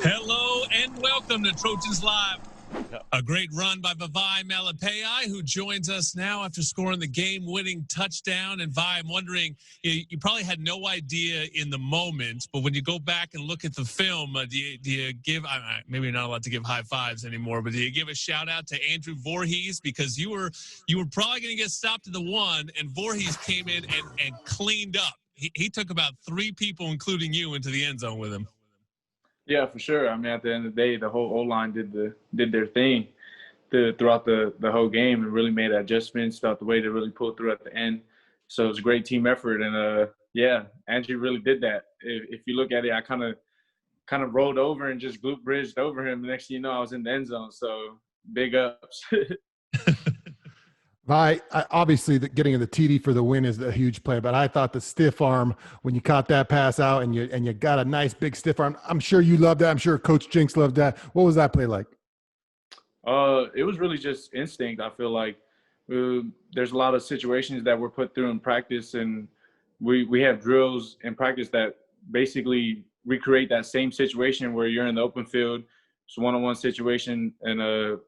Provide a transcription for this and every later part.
Hello and welcome to Trojans Live. A great run by Vavae Malepeai, who joins us now after scoring the game-winning touchdown. And Vi, I'm wondering, you probably had no idea in the moment, but when you go back and look at the film, do you give, maybe you're not allowed to give high fives anymore, but do you give a shout out to Andrew Voorhees? Because you were probably going to get stopped at the one, and Voorhees came in and cleaned up. He took about 3 people, including you, into the end zone with him. Yeah, for sure. I mean, at the end of the day, the whole O-line did their thing throughout the whole game and really made adjustments, throughout the way to really pull through at the end. So it was a great team effort. And, yeah, Andrew really did that. If you look at it, I kind of rolled over and just glute bridged over him. The next thing you know, I was in the end zone. So big ups. Vi, obviously, getting the TD for the win is a huge play, but I thought the stiff arm, when you caught that pass out and you got a nice big stiff arm, I'm sure you loved that. I'm sure Coach Jinx loved that. What was that play like? It was really just instinct. I feel like there's a lot of situations that we're put through in practice, and we have drills in practice that basically recreate that same situation where you're in the open field. It's a one-on-one situation, and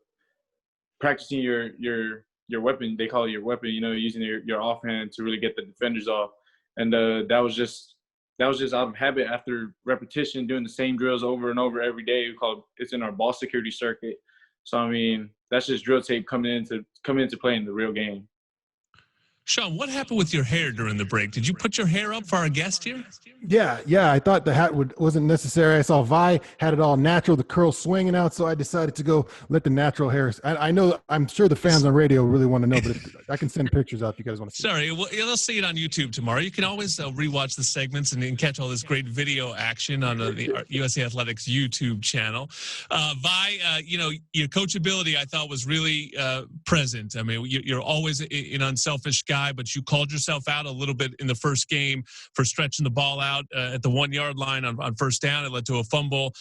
practicing your weapon, they call it your weapon, using your offhand to really get the defenders off. And that was just out of habit after repetition, doing the same drills over and over every day. It's in our ball security circuit. So, I mean, that's just drill tape coming into play in the real game. Sean, what happened with your hair during the break? Did you put your hair up for our guest here? Yeah. I thought the hat wasn't necessary. I saw Vi had it all natural, the curls swinging out, so I decided to go let the natural hair. I'm sure the fans on radio really want to know, but I can send pictures out if you guys want to see. Sorry, they'll see it on YouTube tomorrow. You can always rewatch the segments and catch all this great video action on the USC Athletics YouTube channel. Vi, your coachability I thought was really present. I mean, you're always an unselfish guy, but you called yourself out a little bit in the first game for stretching the ball out at the 1-yard line on first down. It led to a fumble.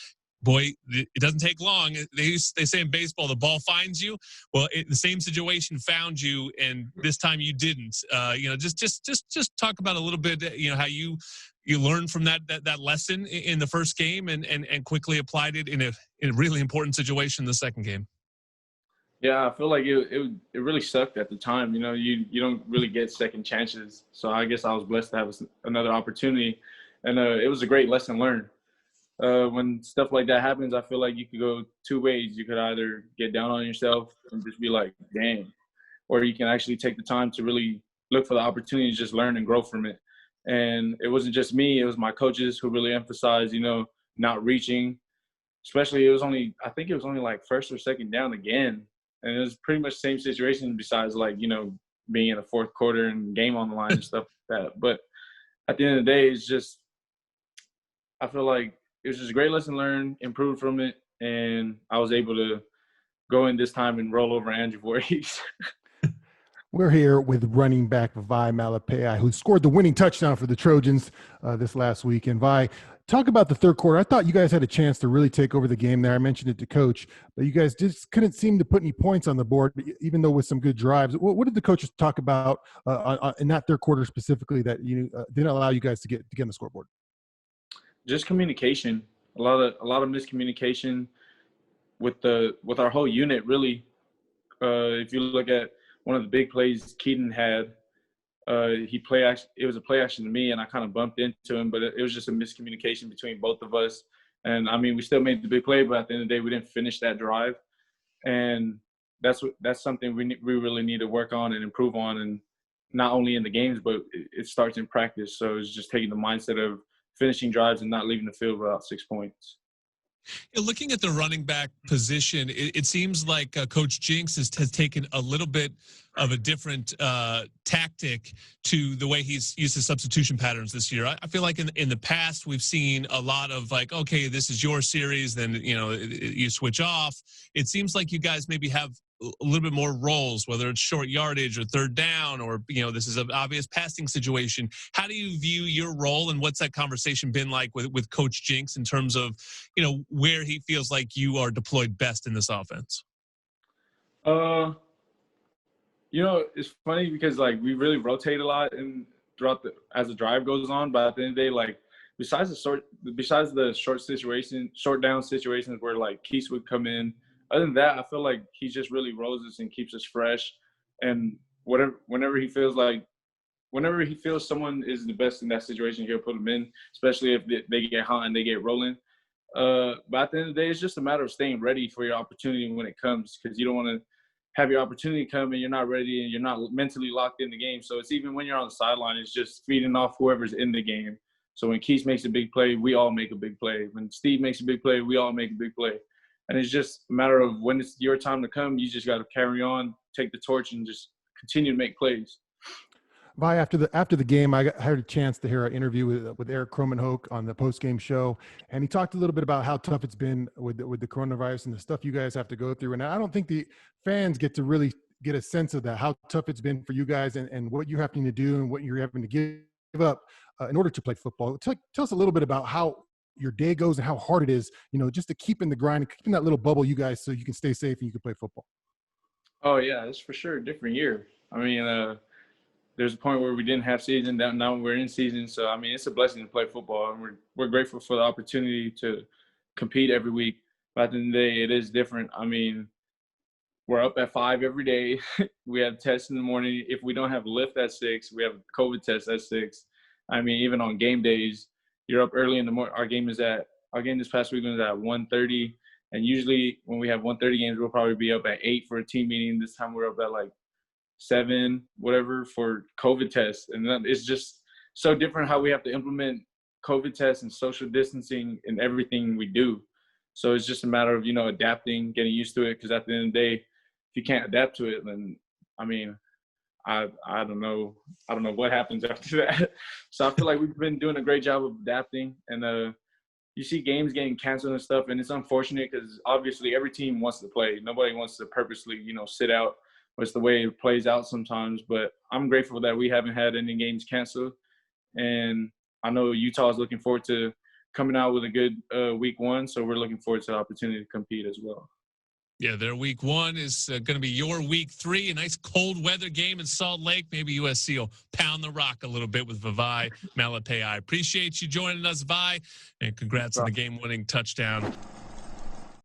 Boy, it doesn't take long. They say in baseball, the ball finds you. Well, the same situation found you, and this time you didn't. Just talk about a little bit, how you learned from that lesson in the first game and quickly applied it in a really important situation in the second game. Yeah, I feel like it really sucked at the time. You don't really get second chances. So I guess I was blessed to have another opportunity. And it was a great lesson learned. When stuff like that happens, I feel like you could go 2 ways. You could either get down on yourself and just be like, dang, or you can actually take the time to really look for the opportunity to just learn and grow from it. And it wasn't just me. It was my coaches who really emphasized, not reaching. Especially I think it was only like first or second down again. And it was pretty much the same situation besides being in the fourth quarter and game on the line and stuff like that. But at the end of the day, I feel like it was just a great lesson learned, improved from it, and I was able to go in this time and roll over Andrew Voorhees. We're here with running back Vavae Malepeai, who scored the winning touchdown for the Trojans this last week. And Vi, talk about the third quarter. I thought you guys had a chance to really take over the game there. I mentioned it to Coach, but you guys just couldn't seem to put any points on the board, even though with some good drives. What did the coaches talk about in that third quarter specifically that didn't allow you guys to get on the scoreboard? Just communication. A lot of miscommunication with our whole unit, really. If you look at one of the big plays Keaton had, it was a play action to me, and I kind of bumped into him, but it was just a miscommunication between both of us. And I mean, we still made the big play, but at the end of the day, we didn't finish that drive. And that's something we really need to work on and improve on, and not only in the games, but it starts in practice. So it's just taking the mindset of finishing drives and not leaving the field without 6 points. Looking at the running back position, it seems like Coach Jinx has taken a little bit of a different tactic to the way he's used his substitution patterns this year. I feel like in the past we've seen a lot of okay, this is your series, then you switch off. It seems like you guys maybe have a little bit more roles, whether it's short yardage or third down, or this is an obvious passing situation. How do you view your role, and what's that conversation been like with Coach Jinx in terms of where he feels like you are deployed best in this offense? It's funny because we really rotate a lot and as the drive goes on, but at the end of the day, besides the short down situations where like Keith would come in. Other than that, I feel like he just really rolls us and keeps us fresh. And whenever he feels someone is the best in that situation, he'll put them in, especially if they get hot and they get rolling. But at the end of the day, it's just a matter of staying ready for your opportunity when it comes, because you don't want to have your opportunity come and you're not ready and you're not mentally locked in the game. So it's even when you're on the sideline, it's just feeding off whoever's in the game. So when Keith makes a big play, we all make a big play. When Steve makes a big play, we all make a big play. And it's just a matter of when it's your time to come, you just got to carry on, take the torch, and just continue to make plays. Vi, after the game, I had a chance to hear an interview with Eric Cromanhoek on the post-game show, and he talked a little bit about how tough it's been with the coronavirus and the stuff you guys have to go through. And I don't think the fans get to really get a sense of that, how tough it's been for you guys and what you're having to do and what you're having to give up in order to play football. Tell us a little bit about how your day goes and how hard it is, just to keep in the grind and keep in that little bubble, you guys, so you can stay safe and you can play football. Oh yeah, it's for sure a different year. I mean, there's a point where we didn't have season. Now we're in season. So, I mean, it's a blessing to play football. And we're grateful for the opportunity to compete every week. But at the end of the day, it is different. I mean, we're up at 5 every day. We have tests in the morning. If we don't have lift at 6, we have COVID tests at 6. I mean, even on game days, you're up early in the morning. Our game this past week was at 1:30. And usually when we have 1:30 games, we'll probably be up at 8 for a team meeting. This time we're up at like 7, whatever, for COVID tests. And then it's just so different how we have to implement COVID tests and social distancing in everything we do. So it's just a matter of, adapting, getting used to it. Because at the end of the day, if you can't adapt to it, then, I mean, I don't know what happens after that. So I feel like we've been doing a great job of adapting. And you see games getting canceled and stuff, and it's unfortunate because obviously every team wants to play. Nobody wants to purposely, sit out. It's the way it plays out sometimes. But I'm grateful that we haven't had any games canceled. And I know Utah is looking forward to coming out with a good week 1. So we're looking forward to the opportunity to compete as well. Yeah, their week 1 is going to be your week 3. A nice cold weather game in Salt Lake. Maybe USC will pound the rock a little bit with Vavae Malepeai. I appreciate you joining us, Vi, and congrats on the game-winning touchdown.